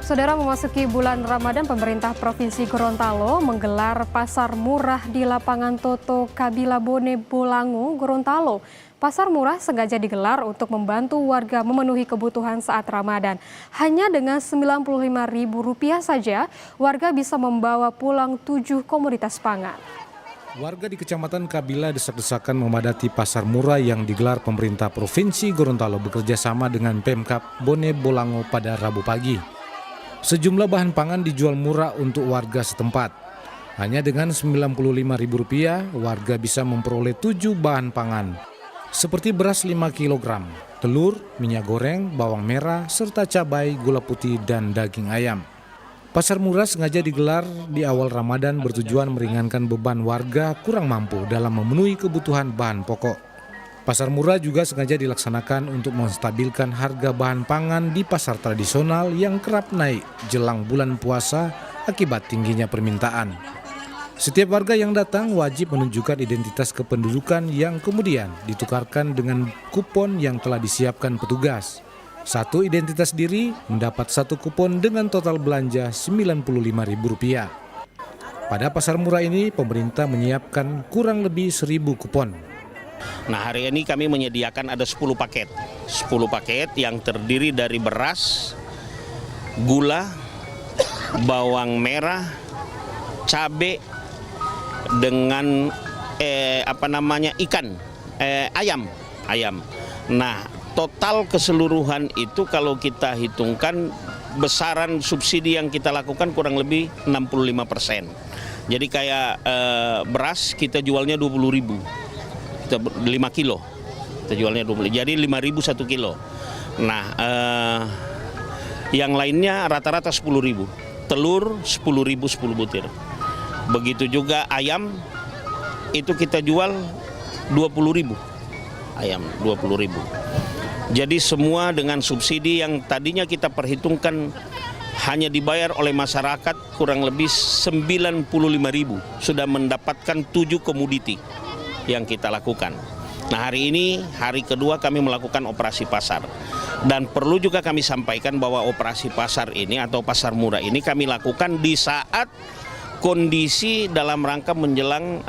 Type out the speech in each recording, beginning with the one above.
Saudara, memasuki bulan Ramadan, pemerintah Provinsi Gorontalo menggelar pasar murah di lapangan Toto Kabilabone Bolango, Gorontalo. Pasar murah sengaja digelar untuk membantu warga memenuhi kebutuhan saat Ramadan. Hanya dengan Rp95.000 saja, warga bisa membawa pulang 7 komoditas pangan. Warga di Kecamatan Kabila desak-desakan memadati pasar murah yang digelar pemerintah Provinsi Gorontalo bekerja sama dengan Pemkab Bone Bolango pada Rabu pagi. Sejumlah bahan pangan dijual murah untuk warga setempat. Hanya dengan Rp95.000, warga bisa memperoleh 7 bahan pangan, seperti beras 5 kg, telur, minyak goreng, bawang merah, serta cabai, gula putih, dan daging ayam. Pasar murah sengaja digelar di awal Ramadan bertujuan meringankan beban warga kurang mampu dalam memenuhi kebutuhan bahan pokok. Pasar murah juga sengaja dilaksanakan untuk menstabilkan harga bahan pangan di pasar tradisional yang kerap naik jelang bulan puasa akibat tingginya permintaan. Setiap warga yang datang wajib menunjukkan identitas kependudukan yang kemudian ditukarkan dengan kupon yang telah disiapkan petugas. Satu identitas diri mendapat 1 kupon dengan total belanja Rp95.000. Pada pasar murah ini, pemerintah menyiapkan kurang lebih 1.000 kupon. Nah, hari ini kami menyediakan ada 10 paket. 10 paket yang terdiri dari beras, gula, bawang merah, cabai dengan ikan, ayam. Nah, total keseluruhan itu kalau kita hitungkan besaran subsidi yang kita lakukan kurang lebih 65%. Jadi kayak beras kita jualnya 20.000. 5 kilo kita jualnya 20, jadi 5.000 1 kilo. Nah, yang lainnya rata-rata 10.000. Telur 10.000 10 butir. Begitu juga ayam itu kita jual 20.000. Ayam 20.000. Jadi semua dengan subsidi yang tadinya kita perhitungkan hanya dibayar oleh masyarakat kurang lebih 95.000, sudah mendapatkan 7 komoditi yang kita lakukan. Nah, hari ini hari kedua kami melakukan operasi pasar, dan perlu juga kami sampaikan bahwa operasi pasar ini atau pasar murah ini kami lakukan di saat kondisi dalam rangka menjelang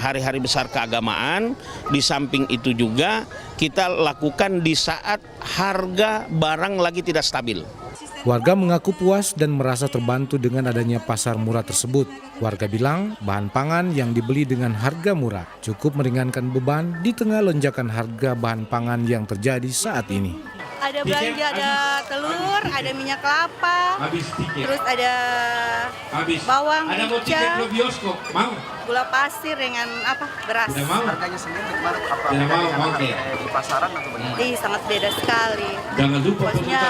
hari-hari besar keagamaan. Di samping itu juga kita lakukan di saat harga barang lagi tidak stabil. Warga mengaku puas dan merasa terbantu dengan adanya pasar murah tersebut. Warga bilang bahan pangan yang dibeli dengan harga murah cukup meringankan beban di tengah lonjakan harga bahan pangan yang terjadi saat ini. Ada belanja, ada telur, ada minyak kelapa, terus ada bawang, merica, gula pasir dengan beras. Harganya sendiri gimana? Apa di pasaran atau bagaimana? Sangat beda sekali. Maksudnya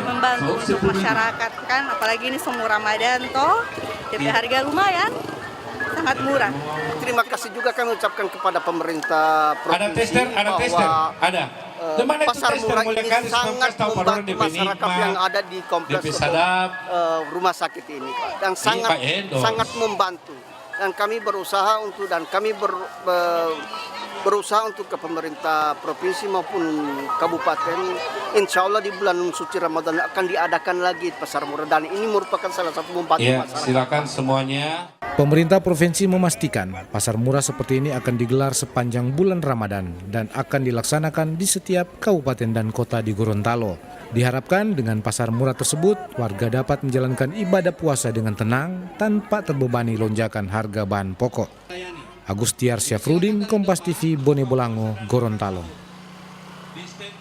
membantu untuk masyarakat kan, apalagi ini semua Ramadan toh, jadi harga lumayan, sangat murah. Terima kasih juga kami ucapkan kepada pemerintah provinsi ada. Pasar murah ini sangat membantu masyarakat yang ada di kompleks rumah sakit ini, Pak. Dan sangat membantu. Dan kami berusaha untuk ke pemerintah provinsi maupun kabupaten, insya Allah di bulan suci Ramadan akan diadakan lagi pasar murah, dan ini merupakan salah satu membantu masyarakat. Silakan semuanya. Pemerintah provinsi memastikan pasar murah seperti ini akan digelar sepanjang bulan Ramadan dan akan dilaksanakan di setiap kabupaten dan kota di Gorontalo. Diharapkan dengan pasar murah tersebut, warga dapat menjalankan ibadah puasa dengan tenang tanpa terbebani lonjakan harga bahan pokok. Agustiar Syafruddin, Kompas TV, Bone Bolango, Gorontalo.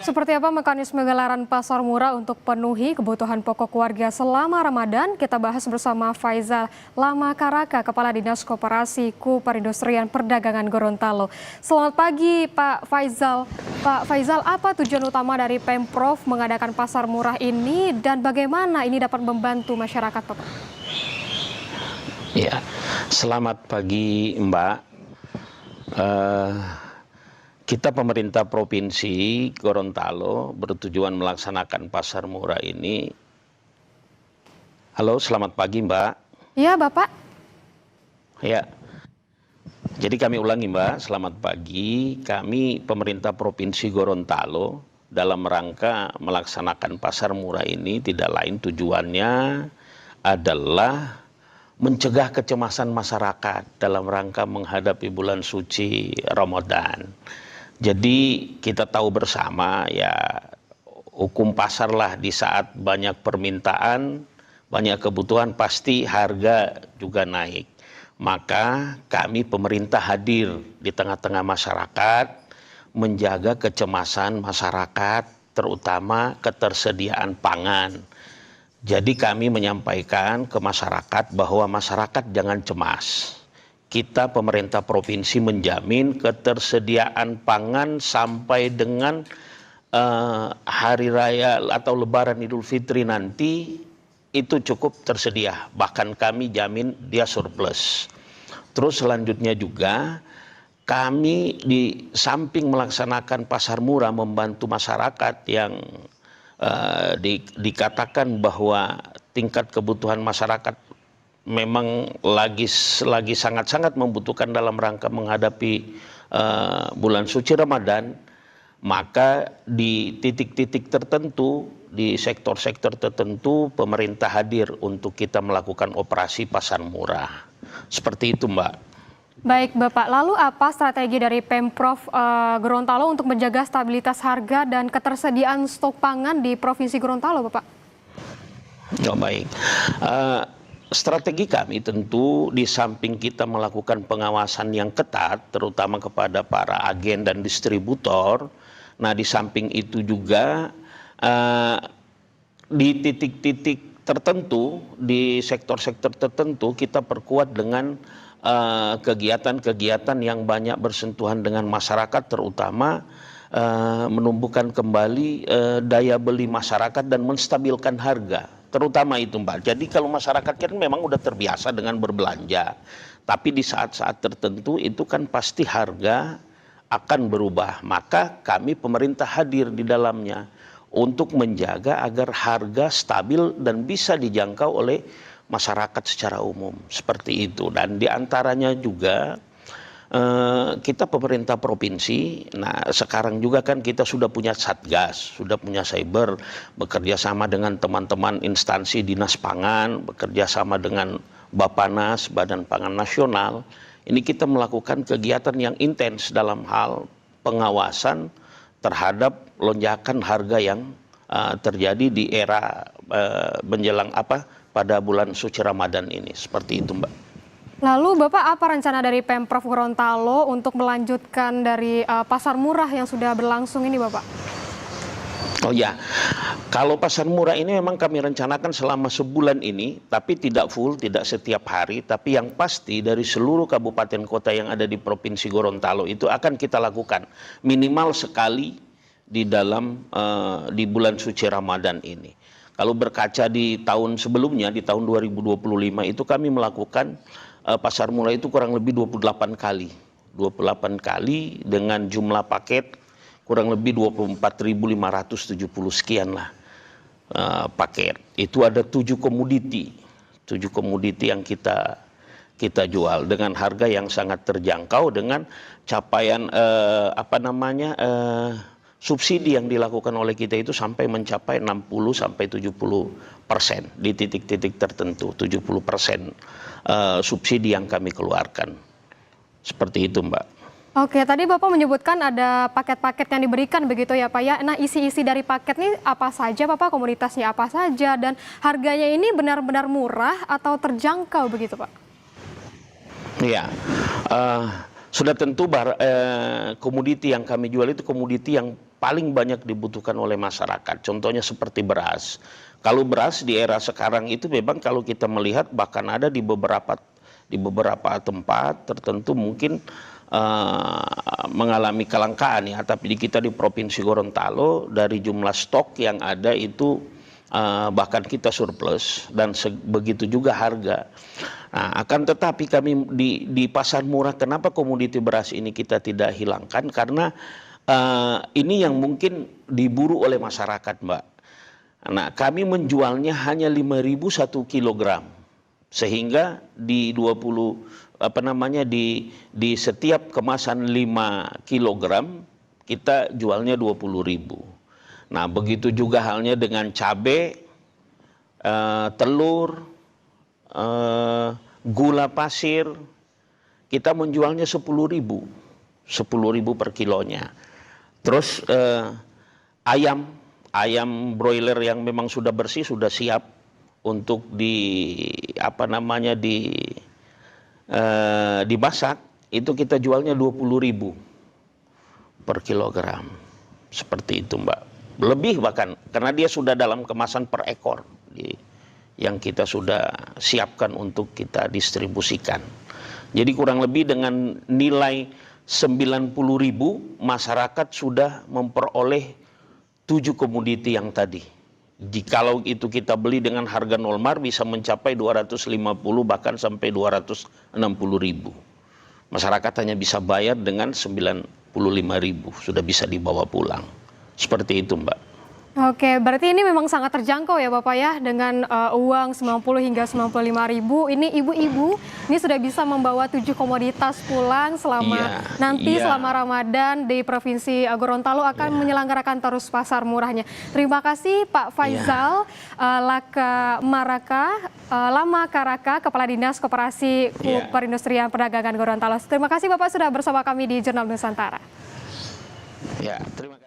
Seperti apa mekanisme gelaran pasar murah untuk penuhi kebutuhan pokok warga selama Ramadan? Kita bahas bersama Faizal Lamakaraka, Kepala Dinas Koperasi Perindustrian Perdagangan Gorontalo. Selamat pagi Pak Faizal. Pak Faizal, apa tujuan utama dari Pemprov mengadakan pasar murah ini dan bagaimana ini dapat membantu masyarakat, Pak? Ya, selamat pagi Mbak. Kita pemerintah Provinsi Gorontalo bertujuan melaksanakan pasar murah ini. Halo, selamat pagi Mbak. Iya Bapak. Ya, jadi kami ulangi Mbak, selamat pagi. Kami pemerintah Provinsi Gorontalo dalam rangka melaksanakan pasar murah ini tidak lain tujuannya adalah mencegah kecemasan masyarakat dalam rangka menghadapi bulan suci Ramadan. Jadi kita tahu bersama ya, hukum pasar lah, di saat banyak permintaan, banyak kebutuhan, pasti harga juga naik. Maka kami pemerintah hadir di tengah-tengah masyarakat, menjaga kecemasan masyarakat, terutama ketersediaan pangan. Jadi kami menyampaikan ke masyarakat bahwa masyarakat jangan cemas. Kita pemerintah provinsi menjamin ketersediaan pangan sampai dengan hari raya atau lebaran Idul Fitri nanti itu cukup tersedia. Bahkan kami jamin dia surplus. Terus selanjutnya juga kami di samping melaksanakan pasar murah membantu masyarakat yang dikatakan bahwa tingkat kebutuhan masyarakat memang lagi sangat-sangat membutuhkan dalam rangka menghadapi bulan suci Ramadan, maka di titik-titik tertentu, di sektor-sektor tertentu pemerintah hadir untuk kita melakukan operasi pasar murah. Seperti itu, Mbak. Baik Bapak, lalu apa strategi dari Pemprov Gorontalo untuk menjaga stabilitas harga dan ketersediaan stok pangan di Provinsi Gorontalo, Bapak? Ya, baik. Strategi kami tentu di samping kita melakukan pengawasan yang ketat, terutama kepada para agen dan distributor. Nah, di samping itu juga di titik-titik tertentu, di sektor-sektor tertentu kita perkuat dengan kegiatan-kegiatan yang banyak bersentuhan dengan masyarakat, terutama menumbuhkan kembali daya beli masyarakat dan menstabilkan harga, terutama itu, Mbak. Jadi kalau masyarakat kan memang udah terbiasa dengan berbelanja, tapi di saat-saat tertentu itu kan pasti harga akan berubah, maka kami pemerintah hadir di dalamnya untuk menjaga agar harga stabil dan bisa dijangkau oleh masyarakat secara umum, seperti itu. Dan diantaranya juga kita pemerintah provinsi, nah sekarang juga kan kita sudah punya Satgas, sudah punya cyber, bekerja sama dengan teman-teman instansi Dinas Pangan, bekerja sama dengan Bapanas, Badan Pangan Nasional. Ini kita melakukan kegiatan yang intens dalam hal pengawasan terhadap lonjakan harga yang terjadi di era menjelang pada bulan suci Ramadan ini. Seperti itu, Mbak. Lalu Bapak, apa rencana dari Pemprov Gorontalo untuk melanjutkan dari pasar murah yang sudah berlangsung ini, Bapak? Oh ya, kalau pasar murah ini memang kami rencanakan selama sebulan ini, tapi tidak full, tidak setiap hari, tapi yang pasti dari seluruh kabupaten kota yang ada di Provinsi Gorontalo itu akan kita lakukan minimal sekali di dalam di bulan suci Ramadan ini. Kalau berkaca di tahun sebelumnya, di tahun 2025 itu kami melakukan pasar murah itu kurang lebih 28 kali. 28 kali dengan jumlah paket kurang lebih 24.570 sekian lah paket. Itu ada 7 komoditi yang kita jual dengan harga yang sangat terjangkau, dengan capaian subsidi yang dilakukan oleh kita itu sampai mencapai 60-70% di titik-titik tertentu, 70% subsidi yang kami keluarkan. Seperti itu, Mbak. Oke, tadi Bapak menyebutkan ada paket-paket yang diberikan begitu ya Pak ya. Nah, isi-isi dari paket ini apa saja Bapak, komoditasnya apa saja, dan harganya ini benar-benar murah atau terjangkau begitu Pak? Iya, sudah tentu komoditi yang kami jual itu komoditi yang paling banyak dibutuhkan oleh masyarakat. Contohnya seperti beras. Kalau beras di era sekarang itu memang kalau kita melihat bahkan ada di beberapa tempat tertentu mungkin mengalami kelangkaan ya. Tapi kita di Provinsi Gorontalo dari jumlah stok yang ada itu bahkan kita surplus, dan begitu juga harga. Nah, akan tetapi kami di pasar murah, kenapa komoditi beras ini kita tidak hilangkan? Karena ini yang mungkin diburu oleh masyarakat, Mbak. Nah, kami menjualnya hanya 5.000 1 kilogram, sehingga di di setiap kemasan 5 kilogram kita jualnya 20.000. Nah, begitu juga halnya dengan cabai, telur, gula pasir, kita menjualnya 10.000 per kilonya. Terus ayam broiler yang memang sudah bersih, sudah siap untuk dimasak, itu kita jualnya 20.000 per kilogram. Seperti itu, Mbak. Lebih bahkan, karena dia sudah dalam kemasan per ekor yang kita sudah siapkan untuk kita distribusikan. Jadi kurang lebih dengan nilai 90.000, masyarakat sudah memperoleh 7 komoditi yang tadi. Jikalau itu kita beli dengan harga nolmar bisa mencapai 250 bahkan sampai 260.000. Masyarakat hanya bisa bayar dengan 95.000, sudah bisa dibawa pulang. Seperti itu, Mbak. Oke, berarti ini memang sangat terjangkau ya Bapak ya, dengan uang 90 hingga 95.000. Ini ibu-ibu ini sudah bisa membawa 7 komoditas pulang selama selama Ramadan di Provinsi Gorontalo akan menyelenggarakan terus pasar murahnya. Terima kasih Pak Faizal Lama Karaka, Kepala Dinas Koperasi Perindustrian Perdagangan Gorontalo. Terima kasih Bapak sudah bersama kami di Jurnal Nusantara. Ya, terima kasih.